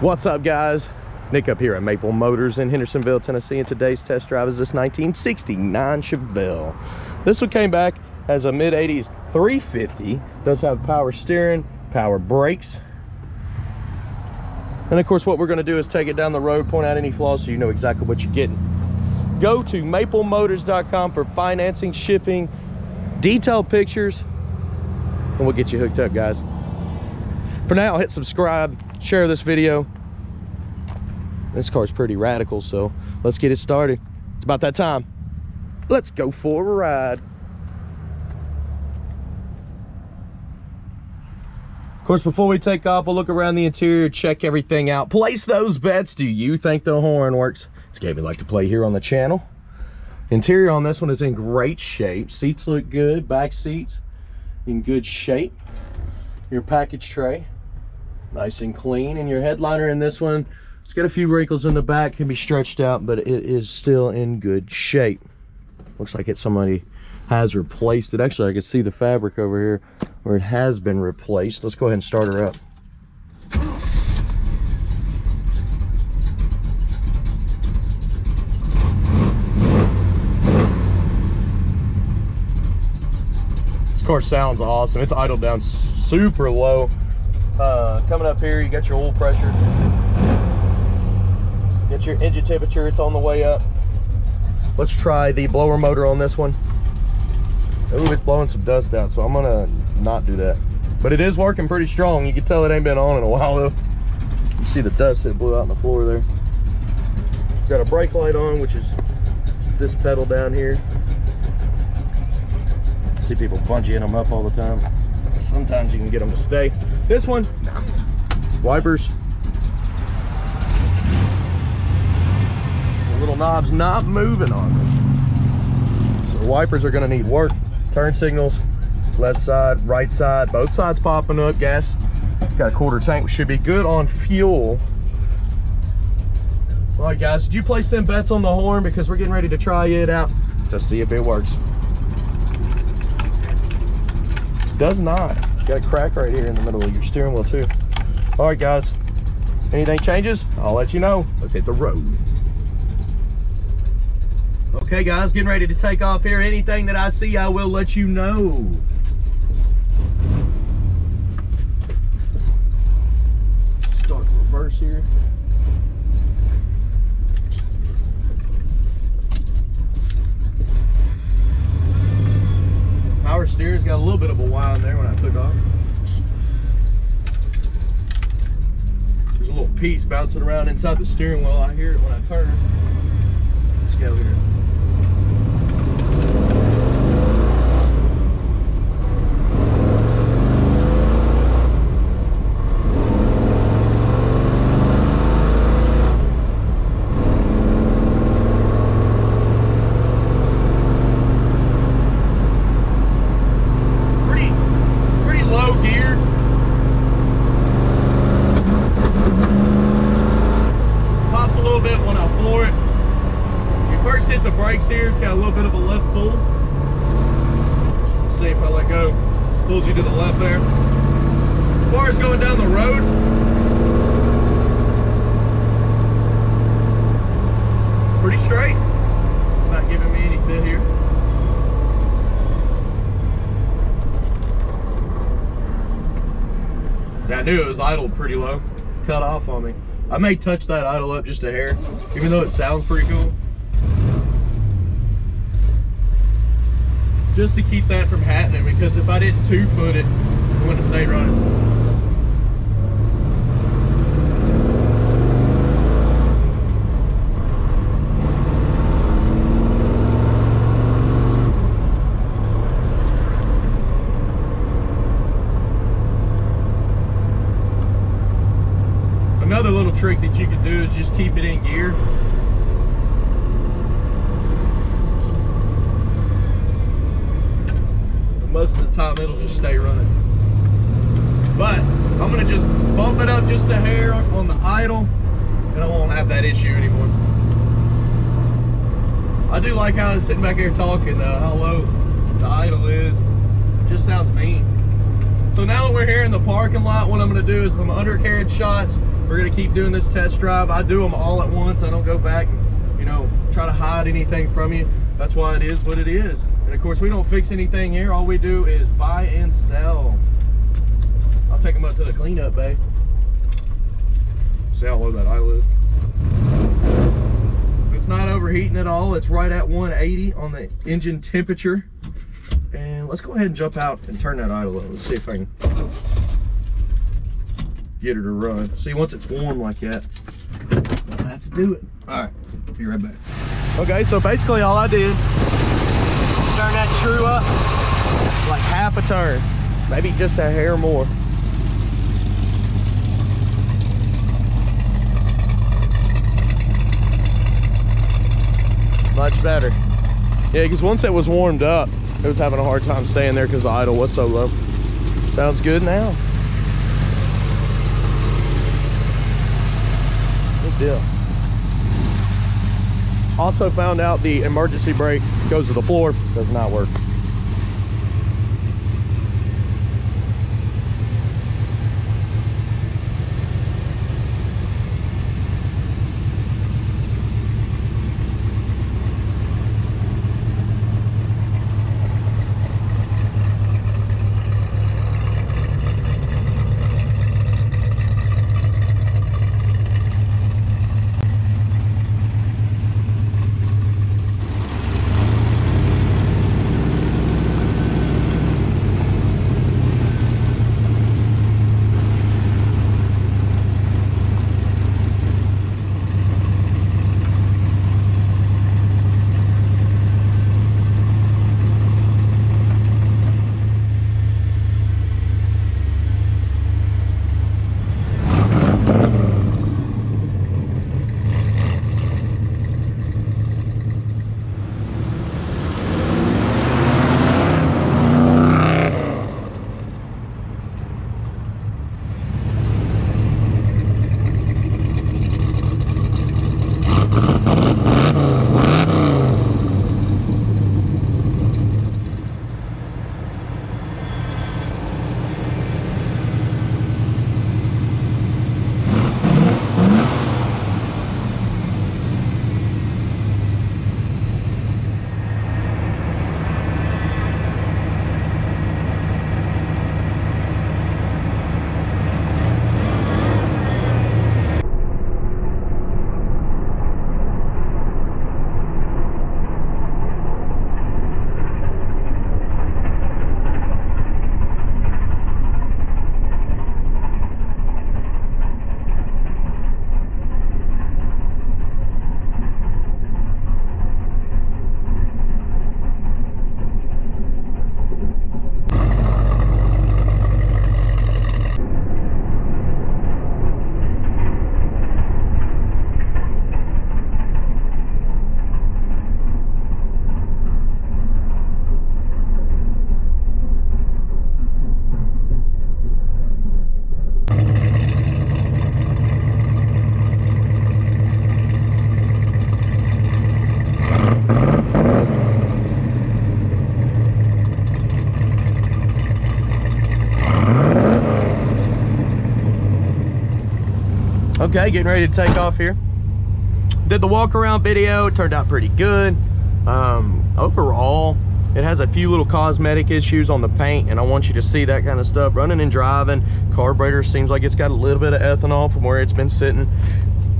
What's up, guys? Nick up here at Maple Motors in Hendersonville, Tennessee, and today's test drive is this 1969 Chevelle. This one came back as a mid-80s 350. Does have power steering, power brakes, and of course what we're going to do is take it down the road, point out any flaws so you know exactly what you're getting. Go to maplemotors.com for financing, shipping, detailed pictures, and we'll get you hooked up, guys. For now, hit subscribe, share this video. This car's pretty radical, so let's get it started. It's about that time. Let's go for a ride. Of course, before we take off, we'll look around the interior, check everything out, place those bets. Do you think the horn works? It's a game we like to play here on the channel. Interior on this one is in great shape. Seats look good, back seats in good shape. Your package tray, nice and clean. And your headliner in this one, it's got a few wrinkles in the back, can be stretched out, but it is still in good shape. Looks like somebody has replaced it. Actually, I can see the fabric over here where it has been replaced. Let's go ahead and start her up. This car sounds awesome. It's idled down super low. Coming up here, you got your oil pressure. Get your engine temperature, it's on the way up. Let's try the blower motor on this one. Ooh, it's blowing some dust out, so I'm gonna not do that. But it is working pretty strong. You can tell it ain't been on in a while though. You see the dust that blew out on the floor there. Got a brake light on, which is this pedal down here. See people bungeeing them up all the time. Sometimes you can get them to stay. This one, nah. Wipers. The little knob's not moving on them. So the wipers are gonna need work. Turn signals, left side, right side, both sides popping up. Gas, got a quarter tank, we should be good on fuel. All right, guys, did you place them bets on the horn? Because we're getting ready to try it out to see if it works. Does not. Got a crack right here in the middle of your steering wheel too. All right, guys, anything changes, I'll let you know. Let's hit the road. Okay, guys, getting ready to take off here. Anything that I see, I will let you know. Start reverse here. Power steer's got a little bit of a whine there when I took off. There's a little piece bouncing around inside the steering wheel. I hear it when I turn. Let's go here. Hit the brakes here, it's got a little bit of a left pull. See if I let go, pulls you to the left there. As far as going down the road, pretty straight. Not giving me any fit here. I knew it was idled pretty low, cut off on me. I may touch that idle up just a hair, even though it sounds pretty cool. Just to keep that from happening, because if I didn't 2-foot it, it wouldn't have stayed running. Another little trick that you can do is just keep it in gear. Most of the time it'll just stay running. But I'm gonna just bump it up just a hair on the idle and I won't have that issue anymore. I do like how I was sitting back here talking, how low the idle is. It just sounds mean. So now that we're here in the parking lot, what I'm gonna do is some undercarriage shots, We're gonna keep doing this test drive. I do them all at once. I don't go back and, you know, try to hide anything from you. That's why it is what it is. And of course, we don't fix anything here. All we do is buy and sell. I'll take them up to the cleanup bay. See how low that idle is? It's not overheating at all. It's right at 180 on the engine temperature. And let's go ahead and jump out and turn that idle on. Let's see if I can get her to run. See, once it's warm like that, I have to do it. All right, be right back. Okay, so basically all I did, turn that screw up like half a turn, maybe just a hair more. Much better. Yeah, because once it was warmed up, it was having a hard time staying there because the idle was so low. Sounds good now. Good deal. Also found out the emergency brake goes to the floor, does not work. Okay, getting ready to take off here. Did the walk around video, it turned out pretty good. Overall, it has a few little cosmetic issues on the paint, and I want you to see that kind of stuff. Running and driving, carburetor seems like it's got a little bit of ethanol from where it's been sitting,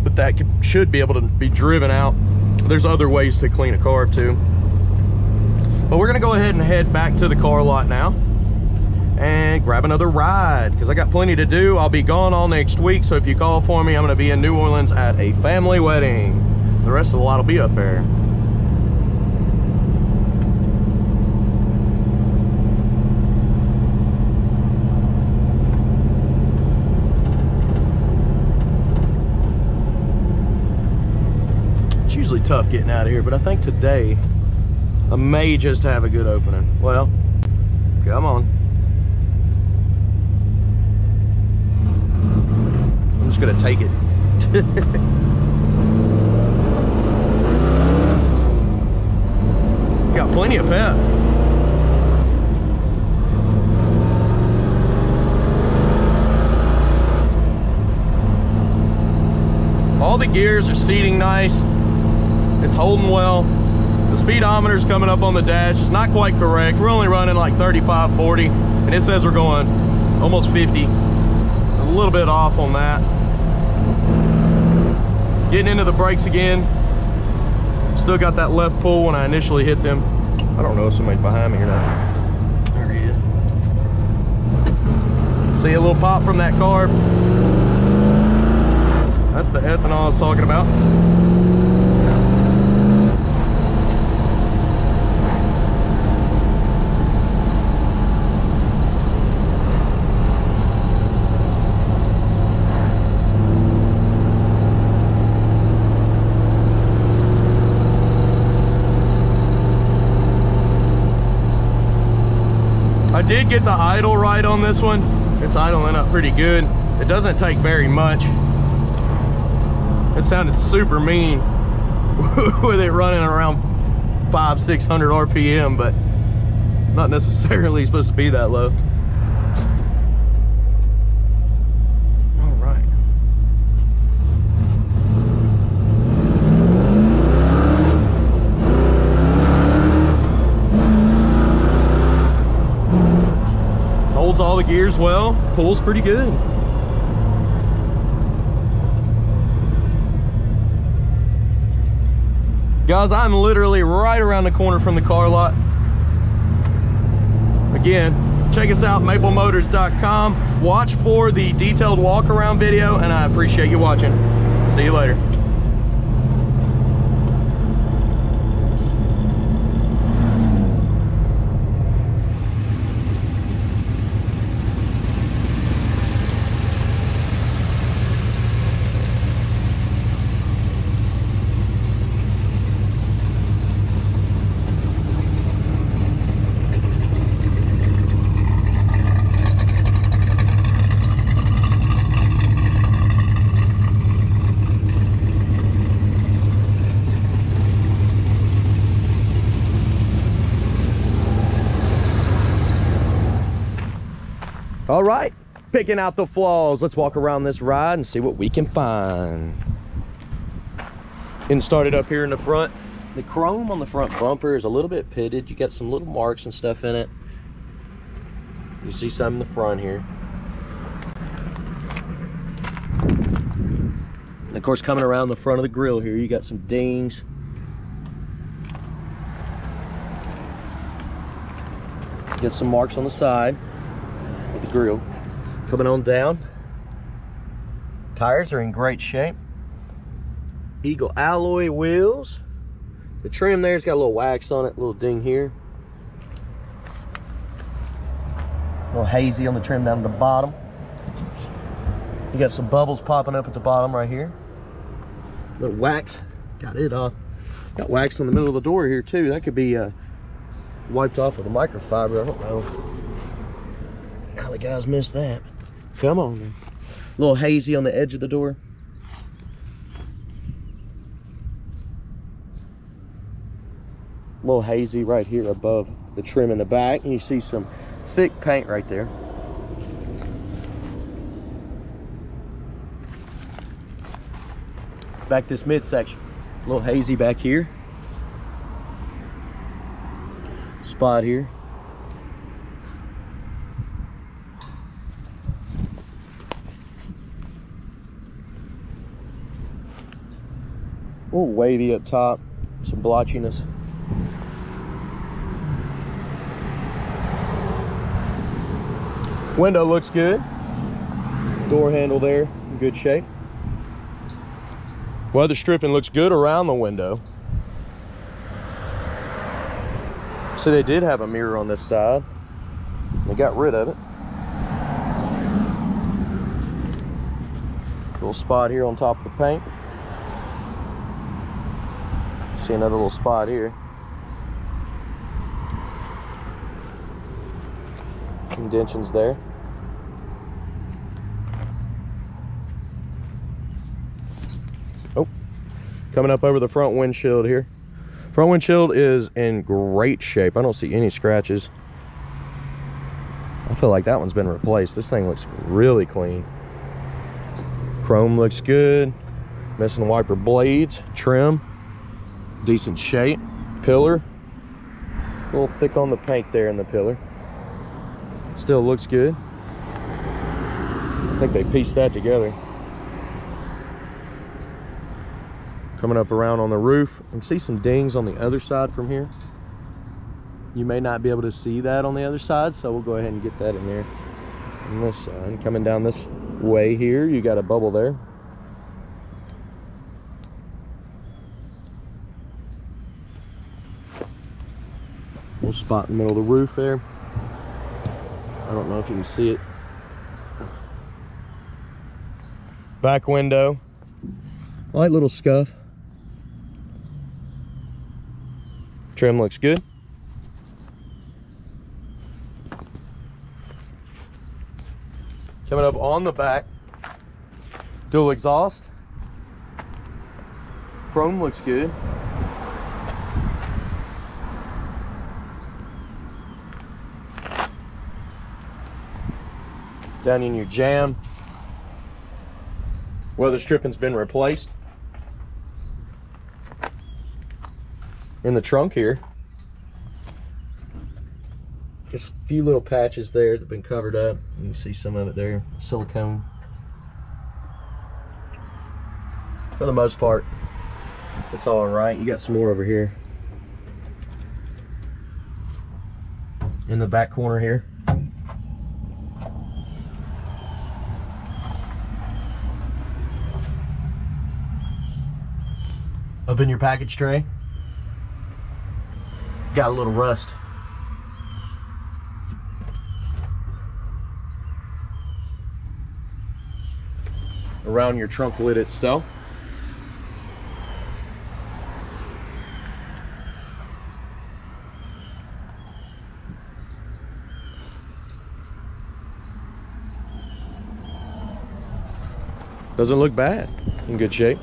but that should be able to be driven out. There's other ways to clean a car too. But we're gonna go ahead and head back to the car lot now and grab another ride because I got plenty to do. I'll be gone all next week, so if you call for me, I'm gonna be in New Orleans at a family wedding. The rest of the lot will be up there. It's usually tough getting out of here, but I think today I may just have a good opening. Well, come on. I'm just gonna take it. Got plenty of pep. All the gears are seating nice. It's holding well. The speedometer's coming up on the dash. It's not quite correct. We're only running like 35, 40, and it says we're going almost 50. A little bit off on that. Getting into the brakes again. Still got that left pull when I initially hit them. I don't know if somebody's behind me or not. There he is. See a little pop from that carb. That's the ethanol I was talking about. I did get the idle right on this one. It's idling up pretty good. It doesn't take very much. It sounded super mean with it running around 500-600 RPM, but not necessarily supposed to be that low. All right. Holds all the gears well, pulls pretty good. Guys, I'm literally right around the corner from the car lot. Again, check us out, maplemotors.com. Watch for the detailed walk around video, and I appreciate you watching. See you later. All right, picking out the flaws. Let's walk around this ride and see what we can find. Getting started up here in the front. The chrome on the front bumper is a little bit pitted. You got some little marks and stuff in it. You see some in the front here. And of course, coming around the front of the grill here, you got some dings. Get some marks on the side. The grill. Coming on down, tires are in great shape. Eagle alloy wheels. The trim there's got a little wax on it, a little ding here, a little hazy on the trim down at the bottom. You got some bubbles popping up at the bottom right here. Little wax, got got wax in the middle of the door here too. That could be wiped off with a microfiber, I don't know how the guys missed that. Come on then. A little hazy on the edge of the door. A little hazy right here above the trim in the back. And you see some thick paint right there. Back this midsection. A little hazy back here. Spot here. A little wavy up top, some blotchiness. Window looks good. Door handle there, in good shape. Weather stripping looks good around the window. So they did have a mirror on this side. They got rid of it. Little spot here on top of the paint. See another little spot here. Some indentions there. Oh, coming up over the front windshield here. Front windshield is in great shape. I don't see any scratches. I feel like that one's been replaced. This thing looks really clean. Chrome looks good. Missing wiper blades, trim, decent shape, pillar. A little thick on the paint there in the pillar. Still looks good. I think they pieced that together. Coming up around on the roof, you can see some dings on the other side from here. You may not be able to see that on the other side, so we'll go ahead and get that in there. On this side, coming down this way here, you got a bubble there. Little spot in the middle of the roof there. I don't know if you can see it. Back window, light little scuff. Trim looks good. Coming up on the back, dual exhaust. Chrome looks good. Down in your jam, weather stripping's been replaced. In the trunk here, just a few little patches there that have been covered up. You can see some of it there, silicone. For the most part, it's all right. You got some more over here. In the back corner here. Up in your package tray, got a little rust. Around your trunk lid itself. Doesn't look bad, in good shape.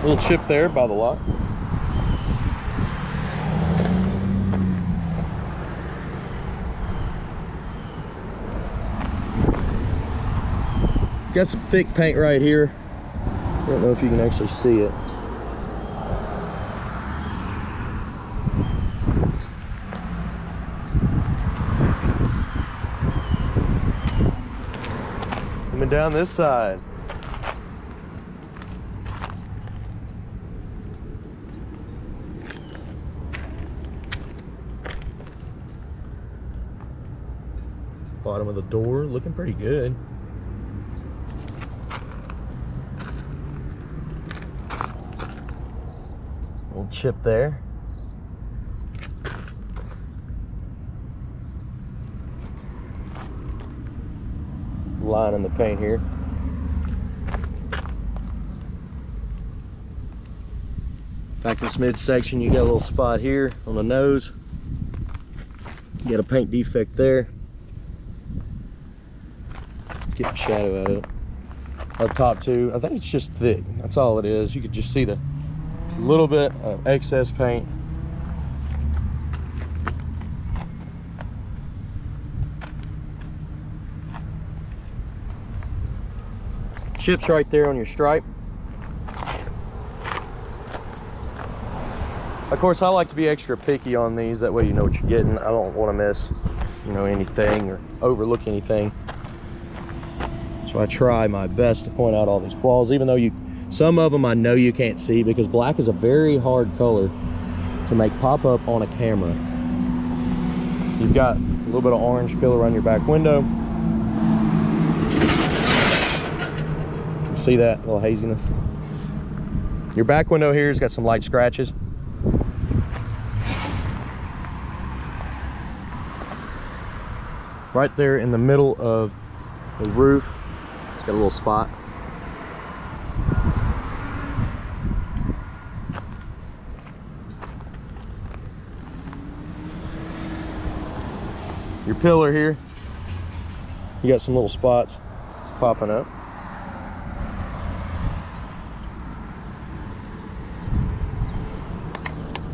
Little chip there by the lock. Got some thick paint right here. I don't know if you can actually see it. Coming down this side. Bottom of the door looking pretty good. Little chip there. Line in the paint here. Back this midsection, you got a little spot here on the nose. You got a paint defect there. Let's get the shadow out of it. Up top too, I think it's just thick. That's all it is. You could just see the little bit of excess paint. Chips right there on your stripe. Of course, I like to be extra picky on these. That way you know what you're getting. I don't want to miss, you know, anything or overlook anything. So I try my best to point out all these flaws, even though some of them I know you can't see, because black is a very hard color to make pop up on a camera. You've got a little bit of orange peel around your back window. See that little haziness? Your back window here has got some light scratches. Right there in the middle of the roof, it's got a little spot. Your pillar here, you got some little spots popping up.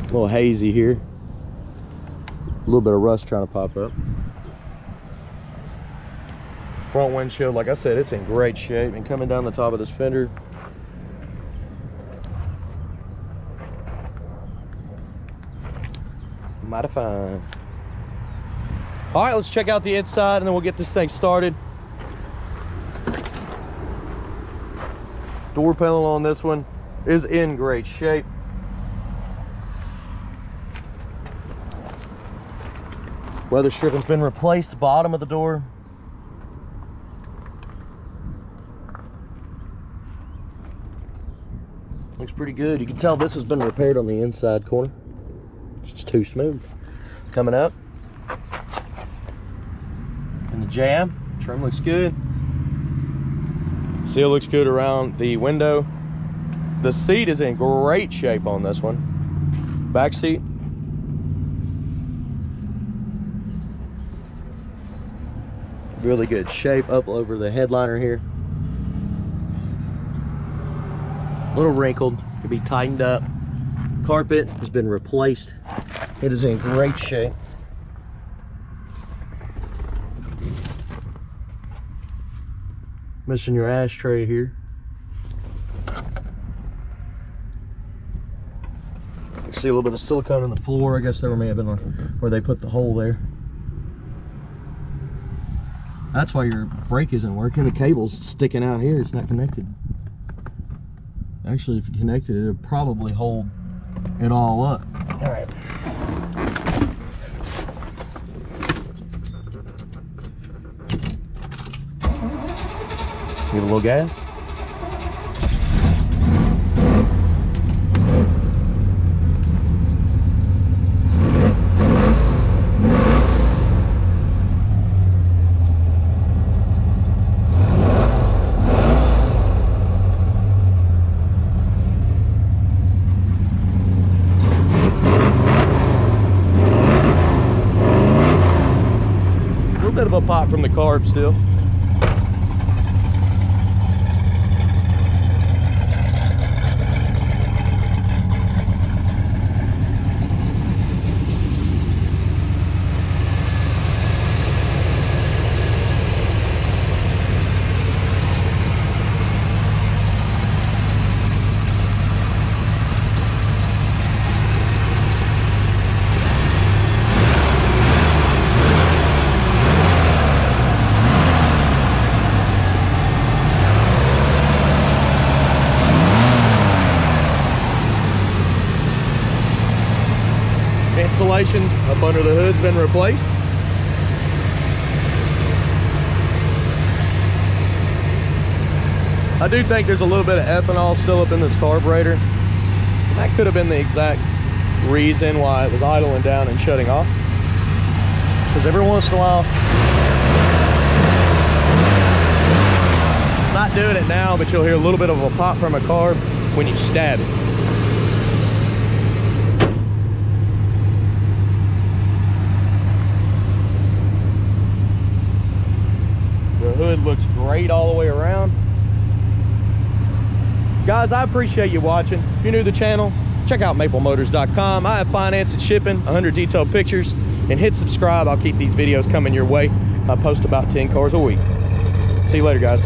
A little hazy here. little bit of rust trying to pop up. Front windshield, like I said, it's in great shape. And coming down the top of this fender, mighty fine. All right, let's check out the inside and then we'll get this thing started. Door panel on this one is in great shape. Weather stripping's been replaced, the bottom of the door. Looks pretty good. You can tell this has been repaired on the inside corner. It's just too smooth. Coming up. And the jamb, trim looks good. Seal looks good around the window. The seat is in great shape on this one. Back seat. Really good shape up over the headliner here. A little wrinkled, could be tightened up. Carpet has been replaced. It is in great shape. Missing your ashtray here. You see a little bit of silicone in the floor. I guess there may have been where they put the hole there. That's why your brake isn't working. The cable's sticking out here. It's not connected. Actually, if you connected it, it'd probably hold it all up. All right. Give it a little gas. Bit of a pop from the carb still. Insulation up under the hood's been replaced. I do think there's a little bit of ethanol still up in this carburetor. That could have been the exact reason why it was idling down and shutting off. Because every once in a while, not doing it now, but you'll hear a little bit of a pop from a carb when you stab it. The hood looks great all the way around. Guys, I appreciate you watching. If you're new to the channel, check out maplemotors.com. I have finance and shipping, 100 detailed pictures, and hit subscribe. I'll keep these videos coming your way. I post about 10 cars a week. See you later, guys.